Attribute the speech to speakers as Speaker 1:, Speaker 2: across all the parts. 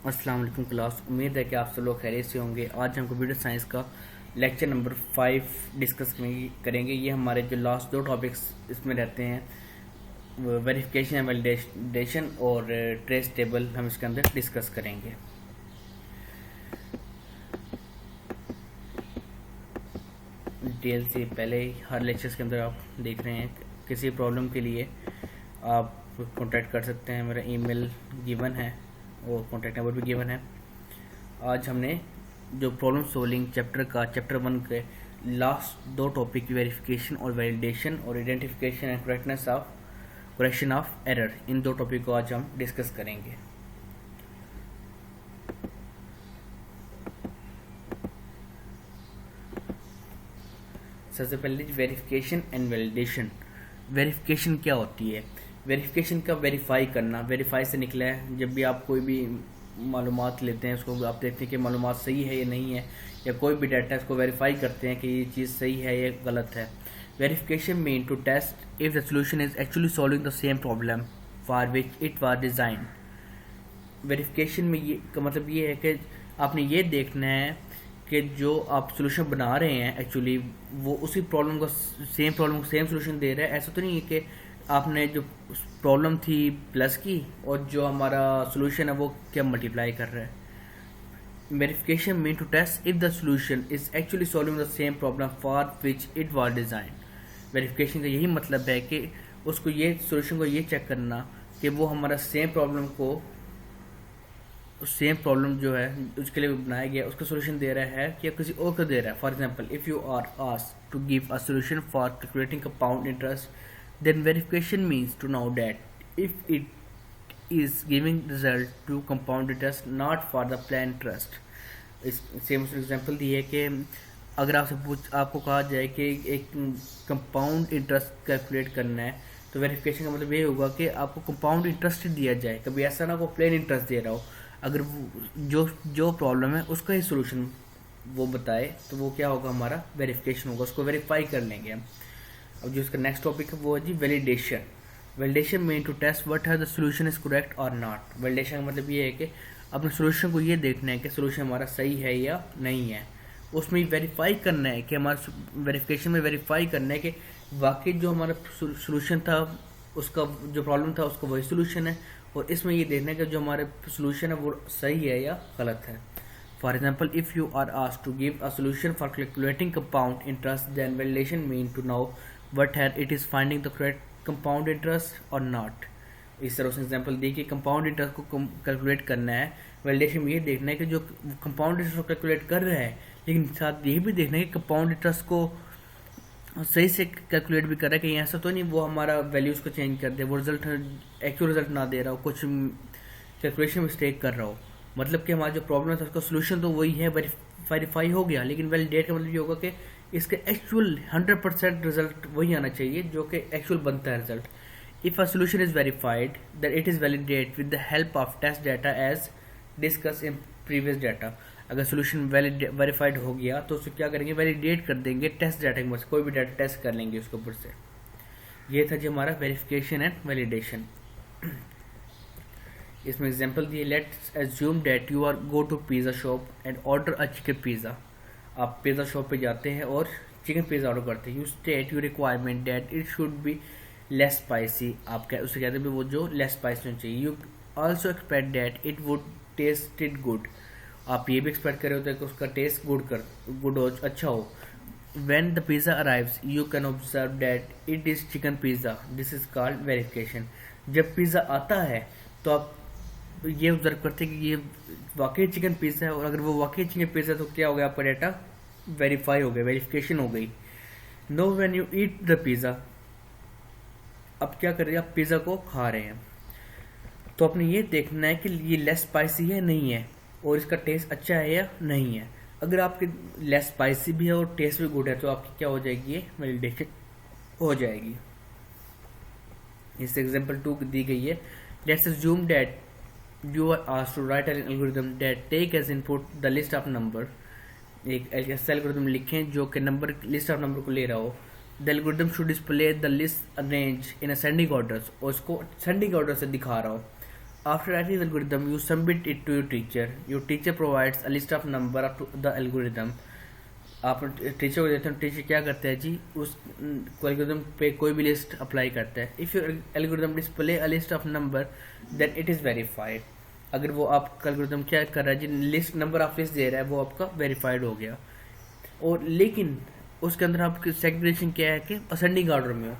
Speaker 1: अस्सलाम वालेकुम क्लास। उम्मीद है कि आप सब लोग खैरियत से होंगे। आज हम कंप्यूटर साइंस का लेक्चर नंबर 5 डिस्कस करेंगे। ये हमारे जो लास्ट दो टॉपिक्स इसमें रहते हैं, वेरिफिकेशन एंड वैलिडेशन और ट्रेस टेबल, हम इसके अंदर डिस्कस करेंगे। डिटेल से पहले हर लेक्चर्स के अंदर आप देख रहे हैं, किसी प्रॉब्लम के लिए आप कॉन्टैक्ट कर सकते हैं। मेरा ईमेल गिवन है और कॉन्टैक्ट नंबर भी गिवन है। आज हमने जो प्रॉब्लम सोल्विंग चैप्टर 1 के लास्ट दो टॉपिक, वेरिफिकेशन और वैलिडेशन और identification and correction of error, इन दो टॉपिक को आज हम डिस्कस करेंगे। सबसे पहले वेरिफिकेशन एंड वैलिडेशन। वेरिफिकेशन क्या होती है? वेरिफिकेशन का वेरीफाई करना, वेरीफाई से निकला है जब भी आप कोई भी मालूमात लेते हैं, उसको आप देखते हैं कि मालूमात सही है या नहीं है, या कोई भी डाटा है उसको वेरीफाई करते हैं कि ये चीज़ सही है या गलत है। Verification mean to test if the solution is actually solving the same problem for which it was design. Verification में ये का मतलब ये है कि आपने ये देखना है कि जो आप सोल्यूशन बना रहे हैं एक्चुअली वो उसी प्रॉब्लम को सेम सोल्यूशन दे रहा है। ऐसा तो नहीं है कि आपने जो प्रॉब्लम थी प्लस की और जो हमारा सोल्यूशन है वो क्या मल्टीप्लाई कर रहा है। Verification mean to test if the solution is actually solving the same problem for which it was design. Verification का यही मतलब है कि उसको ये सोल्यूशन को ये चेक करना कि वो हमारा सेम प्रॉब्लम जो है उसके लिए बनाया गया उसका सोल्यूशन दे रहा है कि किसी और को दे रहा है। For example, if you are asked to give a solution for calculating compound interest, then verification means to know that if it is giving result to compound interest not for the plain interest। इस same example दी है कि अगर आपको कहा जाए कि एक compound interest calculate करना है तो वेरिफिकेशन का मतलब ये होगा कि आपको कंपाउंड इंटरेस्ट दिया जाए, कभी ऐसा ना को प्लेन इंटरेस्ट दे रहा हो। अगर जो प्रॉब्लम है उसका ही सोल्यूशन वो बताए तो वो क्या होगा, हमारा वेरिफिकेशन होगा, उसको वेरीफाई कर लेंगे हम। अब जो इसका नेक्स्ट टॉपिक है वो है जी validation. Validation mean to test what the solution is correct और नॉट। वैलिडेशन का मतलब ये है कि अपने सोल्यूशन को ये देखना है कि सोल्यूशन हमारा सही है या नहीं है। उसमें वेरीफाई करना है कि हमारा वेरिफिकेशन में वेरीफाई करना है कि वाकई जो हमारा सोल्यूशन था, उसका जो प्रॉब्लम था उसका वही सोल्यूशन है, और इसमें ये देखना है कि जो हमारे सोल्यूशन है वो सही है या गलत है। For example, if you are asked to give a solution for calculating compound interest, then validation means to know whether it is finding the correct compound interest or not। इस तरह से एग्जांपल दी कि कंपाउंड इंटरेस्ट को calculate करना है। Validation में ये देखना है कि जो कंपाउंड इंटरेस्ट को कैलकुलेट कर रहा है, लेकिन साथ ये भी देखना है कि कंपाउंड इंटरेस्ट को सही से कैलकुलेट भी कर रहा है, कि ऐसा तो नहीं वो हमारा वैल्यूज को चेंज कर दे, वो रिजल्ट एक्चुअल रिजल्ट ना दे रहा हो, कुछ कैलकुलेशन मिस्टेक कर रहा हो। मतलब कि हमारा जो प्रॉब्लम था उसका सोल्यूशन तो वही है, वेरीफाई हो गया, लेकिन वैलिडेट का मतलब ये होगा कि इसके एक्चुअल 100% रिजल्ट वही आना चाहिए जो कि एक्चुअल बनता है result. If a solution is verified that it is validate with the help of test data as discuss in previous data. अगर सोल्यूशन वेरीफाइड हो गया तो उसको क्या करेंगे, वैलिडेट कर देंगे टेस्ट डाटा के ऊपर से, कोई भी डाटा टेस्ट कर लेंगे उसके ऊपर से। ये था जो हमारा वेरिफिकेशन एंड वैलिडेशन। इसमें एग्जांपल दिए, let's assume that you are go to pizza shop and order a chicken pizza. आप पिज़्ज़ा शॉप पे जाते हैं और चिकन पिज़्ज़ा ऑर्डर करते हैं। You state your requirement that it should be less spicy. आप उससे कहते हैं वो जो लेस स्पाइसी होना चाहिए। You also expect that it would taste it good. आप ये भी एक्सपेक्ट कर रहे होते हैं कि उसका टेस्ट गुड हो, अच्छा हो। When the pizza arrives, you can observe that it is chicken pizza. This is called verification। जब पिज़्ज़ा आता है तो आप ये ऑब्जर्व करते हैं कि ये वाकई चिकन पिज़्ज़ा है, और अगर वो वाकई चिकन पिज़्ज़ा है तो क्या हो गया, आपका डाटा वेरीफाई हो गया, वेरिफिकेशन हो गई। Know when you eat the pizza, अब क्या कर रहे हैं, आप पिज़्ज़ा को खा रहे हैं तो आपने ये देखना है कि ये लेस स्पाइसी है नहीं है, और इसका टेस्ट अच्छा है या नहीं है। अगर आपके लेस स्पाइसी भी है और टेस्ट भी गुड है तो आपकी क्या हो जाएगी, ये वैलिडेशन हो जाएगी। इस एग्जांपल 2 दी गई है, let's assume that you are asked to write an algorithm that take as input the list of number. एक ऐसा एल्गोरिथम लिखें जो कि नंबर लिस्ट ऑफ नंबर को ले रहा हो। The algorithm should display the list arrange in ascending order, और उसको असेंडिंग ऑर्डर से दिखा रहा हो। After writing the algorithm, you submit it to your teacher. Your teacher provides a list of number of the algorithm. आप teacher को देते हैं, टीचर क्या करता है जी, उस एल्गोरिथम पे कोई भी लिस्ट अप्लाई करता है. If your algorithm display a list of number then it is verified. अगर वो आपका एल्गोरिथम क्या कर रहा है जी, लिस्ट नंबर ऑफ लिस्ट दे रहा है, वो आपका वेरीफाइड हो गया. और लेकिन उसके अंदर आपकी सेग्रीगेशन क्या है कि असेंडिंग ऑर्डर में हो.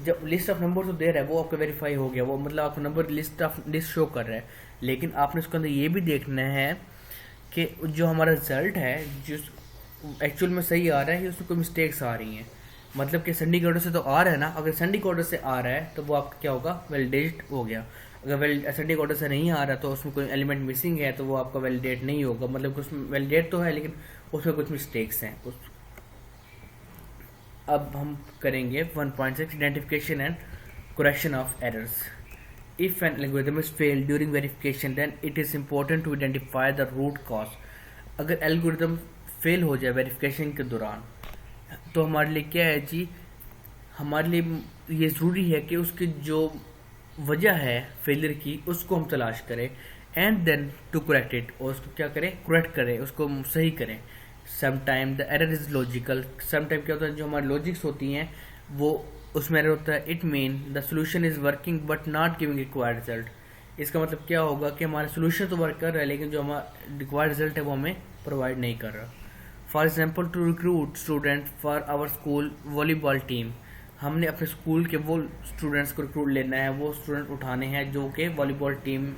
Speaker 1: जब लिस्ट ऑफ नंबर तो दे रहा है वो आपका वेरीफाई हो गया, वो मतलब आपको नंबर लिस्ट शो कर रहा है. लेकिन आपने उसके अंदर ये भी देखना है कि जो हमारा रिजल्ट है जो एक्चुअल में सही आ रहा है, उसमें कोई मिस्टेक्स आ रही हैं. मतलब कि असेंडिंग ऑर्डर से तो आ रहा है ना, अगर असेंडिंग ऑर्डर से आ रहा है तो वो आपका क्या होगा, वैलिडेट हो गया. अगर असेंडिंग ऑर्डर से नहीं आ रहा तो उसमें कोई एलिमेंट मिसिंग है तो वो आपका वैलिडेट नहीं होगा. मतलब उसमें वैलिडेट तो है लेकिन उसमें कुछ मिस्टेक्स हैं. अब हम करेंगे 1.6 identification and correction of errors. If an algorithm is fail during verification then it is important to identify the root cause. अगर एल्गोरिथम फेल हो जाए वेरिफिकेशन के दौरान तो हमारे लिए क्या है जी, हमारे लिए ये ज़रूरी है कि उसकी जो वजह है फेलियर की उसको हम तलाश करें and then to correct it, और उसको क्या करें, करेक्ट करें, उसको सही करें. Sometime the error is logical. Sometime क्या होता है, जो हमारी लॉजिक्स होती हैं वो उसमें एरर होता है. It mean the solution is working but not giving required result. इसका मतलब क्या होगा कि हमारा सोल्यूशन तो वर्क कर रहा है लेकिन जो हमारा रिक्वायर्ड रिजल्ट है वो हमें प्रोवाइड नहीं कर रहा. For example to recruit student for our school volleyball team. हमने अपने स्कूल के वो स्टूडेंट्स को रिक्रूट लेना है, वो स्टूडेंट उठाने हैं जो कि वॉलीबॉल टीम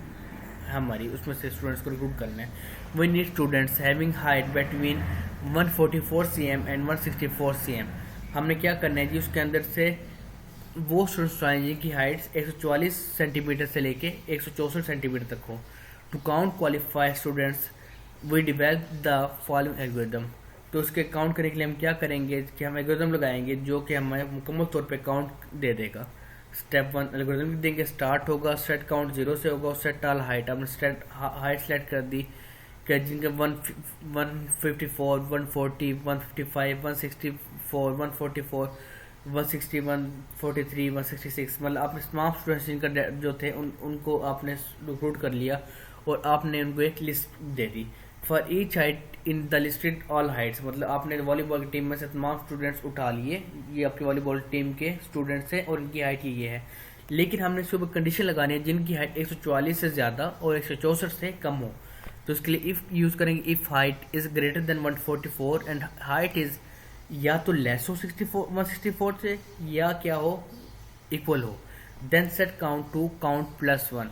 Speaker 1: हमारी उसमें से स्टूडेंट्स को रिक्रूट करना है. We need students having height between 144 cm and 164 cm. हमने क्या करना है जी, उसके अंदर से वो स्टूडेंट्स उठाएं जिनकी हाइट्स 144 सेंटीमीटर से लेके 164 सेंटीमीटर तक हो. To count qualified students we develop the following algorithm. तो उसके काउंट करने के लिए हम क्या करेंगे कि हम एल्गोरिथम लगाएंगे जो कि हमें मुकम्मल तौर पे काउंट दे देगा. स्टेप 1 एल्गोरिथम देंगे, स्टार्ट होगा, सेट काउंट 0 से होगा और सेट ऑल हाइट. हमने सेट हाइट सेलेक्ट कर दी कि जिनके 154 140 155 164 144 160 143 166 मतलब आपने तमाम स्टूडेंट्स जिनका जो थे उनको आपने रिक्रूट कर लिया और आपने उनको एक list they the. For each height in the listed all Heights, मतलब आपने वॉलीबॉल की टीम में से तमाम स्टूडेंट्स उठा लिए, ये आपकी वॉलीबॉल टीम के स्टूडेंट्स हैं और इनकी हाइट ये है. लेकिन हमने इसके ऊपर कंडीशन लगानी है जिनकी हाइट 144 से ज़्यादा और 164 से कम हो. तो इसके लिए इफ़ यूज़ करेंगे, if height is greater than 144 and height is या तो लेस हो 164 से या क्या हो, इक्वल हो, then set count to count +1.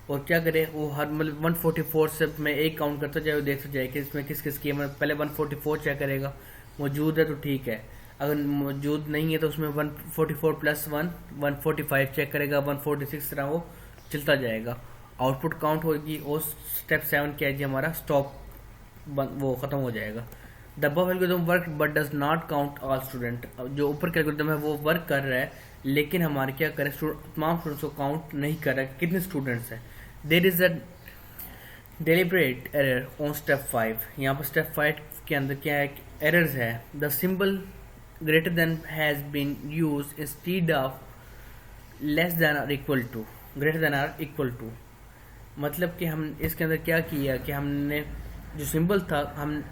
Speaker 1: और क्या करें, वो हर मतलब 144 से मैं एक काउंट करता जाए, वो देखता जाए कि इसमें किस किस की है. पहले 144 चेक करेगा, मौजूद है तो ठीक है, अगर मौजूद नहीं है तो उसमें 144 +1 145 चेक करेगा, 146 तरह वो चलता जाएगा. आउटपुट काउंट होगी और स्टेप 7 क्या है जी, हमारा स्टॉप वो ख़त्म हो जाएगा. The above algorithm work but does not count all student. जो ऊपर का एल्गोरिथम है वो वर्क कर रहा है लेकिन हमारे क्या करें, तमाम स्टूडेंट्स को काउंट नहीं कर रहा है कितने स्टूडेंट्स हैं. There is a deliberate error on step 5. यहाँ पर स्टेप 5 के अंदर क्या है, एरर्स है. The symbol greater than has been use instead of less than or equal to, greater than or equal to. मतलब कि हम इसके अंदर क्या किया कि हमने जो सिंबल था, हम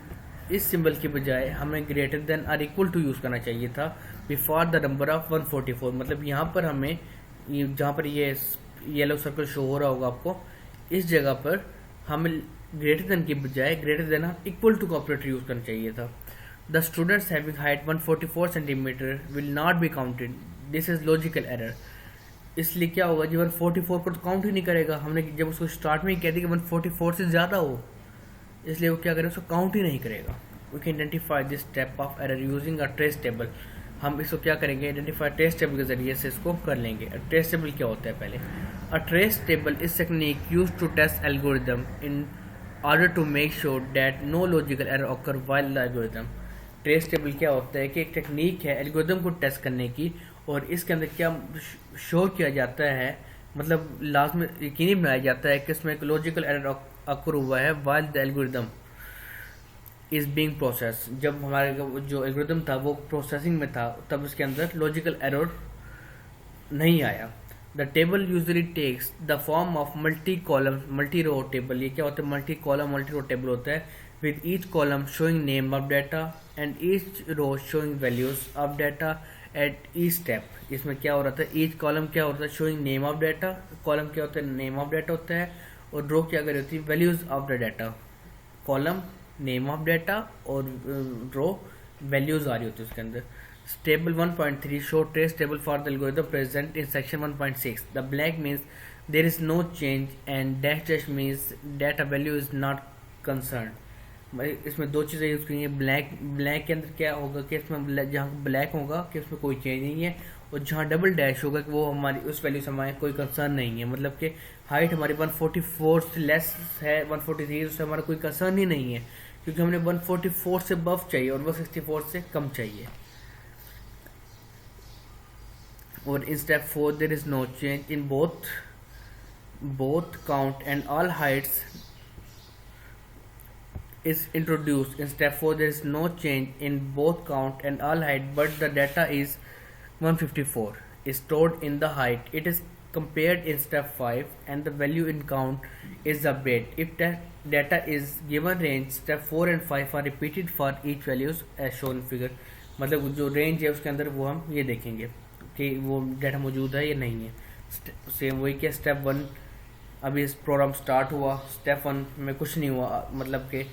Speaker 1: इस सिंबल के बजाय हमें greater than or equal to use करना चाहिए था बिफोर द नंबर ऑफ 144. मतलब यहाँ पर हमें जहाँ पर ये येलो सर्कल शो हो रहा होगा आपको, इस जगह पर हमें ग्रेटर देन के बजाय greater than or equal to का ऑपरेटर यूज़ करना चाहिए था. The students having height 144 centimetre will not be counted. This is logical error. इसलिए क्या होगा जी, 144 को तो काउंट ही नहीं करेगा. हमने जब उसको स्टार्ट में ही कह दिया कि 144 से ज़्यादा हो, इसलिए वो क्या करेगा, उसको काउंट ही नहीं करेगा. We can identify this type of error using a trace table. हम इसको क्या करेंगे, आइडेंटिफाई ट्रेस टेबल के जरिए से इसको कर लेंगे. ट्रेस टेबल क्या होता है, पहले a trace table is technique use to test algorithm in order to make sure that no logical error occur while the algorithm. Trace table क्या होता है कि एक टेक्निक है एल्गोरिथम को टेस्ट करने की, और इसके अंदर क्या शो किया जाता है, मतलब लास्ट में यकीनी बनाया जाता है कि इसमें एक लॉजिकल एरर अकर हुआ है while the algorithm is being process. जब हमारे जो एल्गोरिथम था वो प्रोसेसिंग में था तब इसके अंदर लॉजिकल एरर नहीं आया. The table usually takes the form of multi column multi row table. ये क्या होता है? Multi column multi row table होता है with each column showing name of data and each row showing values of data at each step. इसमें क्या हो रहा था? ईच कॉलम क्या होता है? Showing name of data. Column क्या होता है? नेम ऑफ डाटा होता है। और रो क्या कर रही होती है? Values of the data. Column name of data और रो वैल्यूज आ रही होती है उसके अंदर। Table 1.3 show trace table for the algorithm present in section 1.6. The blank means there is no change and dash means data value is not concerned। इसमें दो चीज़ें use की हैं। ब्लैक के अंदर क्या होगा कि इसमें जहाँ ब्लैक होगा कि उसमें कोई चेंज नहीं है, और जहाँ डबल डैश होगा कि वो हमारी उस वैल्यू से हमारे कोई कंसर्न नहीं है। मतलब कि हाइट हमारी 144 से लेस है, 143, उससे हमारा कोई कंसर्न ही नहीं है, क्योंकि हमने 144 से बफ चाहिए और 164 से कम चाहिए। और in step 4 there is no change in both count and all heights is introduced। In step 4 there is no change in both count and all height, but the data is 154 is stored in the height। It is compared in step 5 and the value in count is updated if that data is given range। Step 4 and 5 are repeated for each values as shown in figure। मतलब जो range है उसके अंदर वो हम ये देखेंगे कि वो डाटा मौजूद है या नहीं है। सेम वही क्या स्टेप 1 अभी इस प्रोग्राम स्टार्ट हुआ, स्टेप 1 में कुछ नहीं हुआ। मतलब कि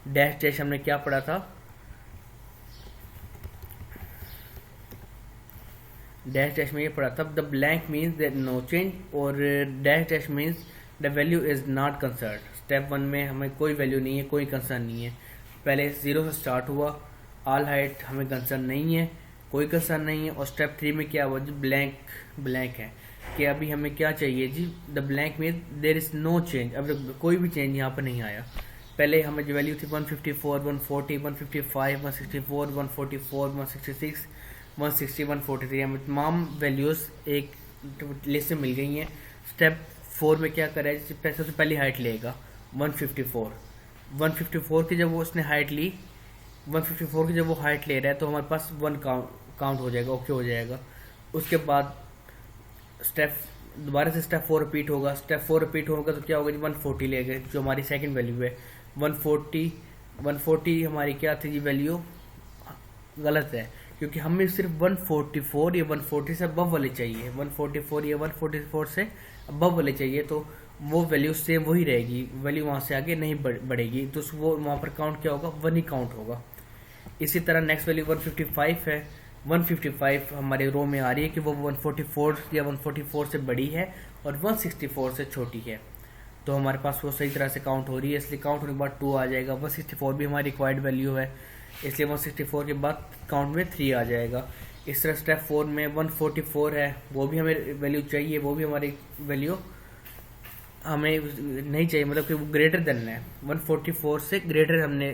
Speaker 1: डैश हमने क्या पढ़ा था? डैश में ये पढ़ा था the blank means there no change और dash means the value is not concern. Step 1 में हमें कोई वैल्यू नहीं है, कोई कंसर्न नहीं है। पहले 0 से स्टार्ट हुआ, ऑल हाइट हमें कंसर्न नहीं है, कोई कंसर्न नहीं है। और स्टेप 3 में क्या हुआ जी? ब्लैंक है कि अभी हमें क्या चाहिए जी? द ब्लैंक में देर इज नो चेंज। अब कोई भी चेंज यहाँ पर नहीं आया। पहले हमें जो वैल्यू थी 154, 140, 155, 164, 144, 166, 160, 143, हमें तमाम वैल्यूज़ एक लिस्ट में मिल गई हैं। स्टेप 4 में क्या करें? सबसे पहली हाइट लेगा 154। 154 की जब वो उसने हाइट ली, 154 की जब वो हाइट ले रहा है तो हमारे पास 1 काउंट हो जाएगा, ओके हो जाएगा। उसके बाद स्टेप दोबारा से स्टेप 4 रिपीट होगा। स्टेप 4 रिपीट होगा तो क्या होगा जी? 140 ले गए, जो हमारी सेकंड वैल्यू है। 140 हमारी क्या थी जी? वैल्यू गलत है, क्योंकि हमें सिर्फ 144 या 140 से अबव वाले चाहिए। 144 या 144 से अबव वाले चाहिए, तो वो वैल्यू सेम वही रहेगी, वैल्यू वहाँ से आगे नहीं बढ़ेगी। तो वो वहाँ पर काउंट क्या होगा? 1 ही काउंट होगा। इसी तरह नेक्स्ट वैल्यू 155 है। 155 हमारे रो में आ रही है कि वो 144 या 144 से बड़ी है और 164 से छोटी है, तो हमारे पास वो सही तरह से काउंट हो रही है, इसलिए काउंट होने के बाद 2 आ जाएगा। 164 भी हमारी रिक्वायर्ड वैल्यू है, इसलिए 164 के बाद काउंट में 3 आ जाएगा। इस तरह स्टेप 4 में 144 है, वो भी हमें वैल्यू चाहिए, वो भी हमारी वैल्यू हमें नहीं चाहिए, मतलब कि वो ग्रेटर देन है। 144 से ग्रेटर हमने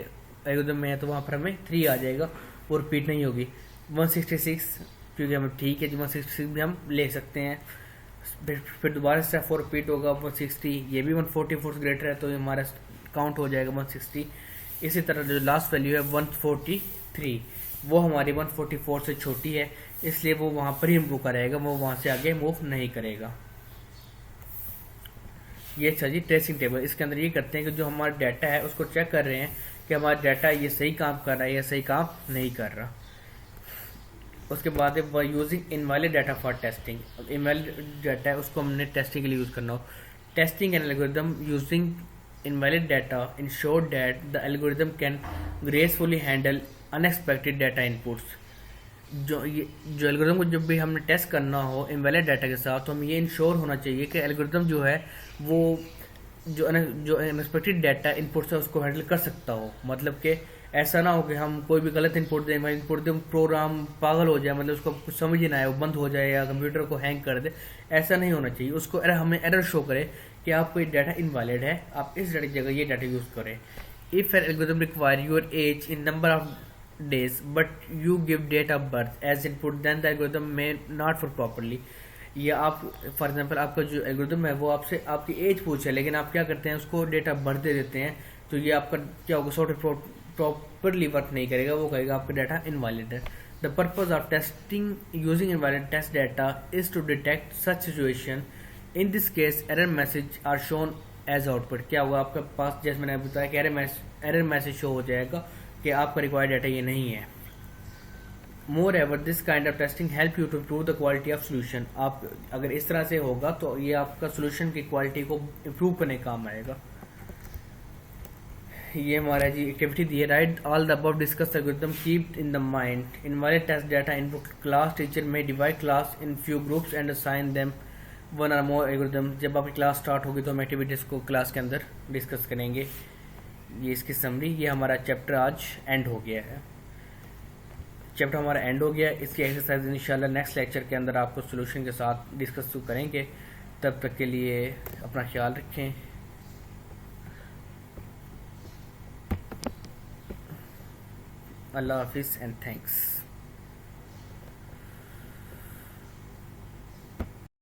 Speaker 1: एल्गोरिथम में है, तो वहाँ पर हमें 3 आ जाएगा, वो रिपीट नहीं होगी। 166 क्योंकि हमें ठीक है जी, 166 भी हम ले सकते हैं। फिर दोबारा स्टेप 4 रिपीट होगा 160, ये भी 144 से ग्रेटर है, तो ये हमारा काउंट हो जाएगा 160। इसी तरह जो लास्ट वैल्यू है 143, वो हमारी 144 से छोटी है, इसलिए वो वहाँ पर ही मूव करेगा, वो वहाँ से आगे मूव नहीं करेगा। ये अच्छा जी ट्रेसिंग टेबल। इसके अंदर ये करते हैं कि जो हमारा डाटा है उसको चेक कर रहे हैं कि हमारा डाटा ये सही काम कर रहा है या सही काम नहीं कर रहा। उसके बाद है using invalid data for testing. Invalid data है उसको हमने टेस्टिंग के लिए यूज़ करना हो। Testing an algorithm using invalid data ensure that the algorithm can gracefully handle unexpected data inputs. जो एल्गोरिथम को जब भी हमने टेस्ट करना हो इनवैलिड डाटा के साथ, तो हमें ये इंश्योर होना चाहिए कि एल्गोरिथम जो है वो जो अनएक्सपेक्टेड डाटा इनपुट है उसको हैंडल कर सकता हो। मतलब कि ऐसा ना हो कि हम कोई भी गलत इनपुट दें प्रोग्राम पागल हो जाए, मतलब उसको कुछ समझ ही ना आए, वो बंद हो जाए या कंप्यूटर को हैंग कर दे। ऐसा नहीं होना चाहिए। उसको हमें एरर शो करे कि आपको ये डाटा इनवैलिड है, आप इस डाटा की जगह ये डाटा यूज़ करें। If an algorithm require your age in number of days but you give date of birth as input, then the algorithm may not for properly। या आप फॉर एग्जांपल आपका जो एल्गोरिथम है वो आपसे आपकी एज पूछे, लेकिन आप क्या करते हैं उसको डेट ऑफ बर्थ दे देते हैं, तो ये आपका क्या होगा? सॉफ्टवेयर प्रॉपरली वर्क नहीं करेगा, वो कहेगा आपका डाटा इनवैलिड है। The purpose of testing using invalid test data is to detect such situation. In this case, error message are shown as output. क्या हुआ आपके पास, जैसे मैंने बताया कि एरर मैसेज शो हो जाएगा कि आपका रिक्वायर्ड डाटा ये नहीं है. Moreover, this kind of testing help you to improve the quality of solution. आप अगर इस तरह से होगा तो ये आपका solution की क्वालिटी को improve करने काम आएगा. ये हमारा जी एक्टिविटी दी है. Write all the above discuss algorithm, keep in the mind invalid test data input class. Teacher में divide class in few groups and assign them one और मोर एल्गोरिथम. जब आपकी क्लास स्टार्ट होगी तो हम एक्टिविटीज को क्लास के अंदर डिस्कस करेंगे. ये इसकी समरी. ये हमारा चैप्टर आज एंड हो गया है. चैप्टर हमारा एंड हो गया. इसकी एक्सरसाइज इंशाल्लाह नेक्स्ट लेक्चर के अंदर आपको सोल्यूशन के साथ डिस्कस करेंगे. तब तक के लिए अपना ख्याल रखें. Allah Hafiz and thanks.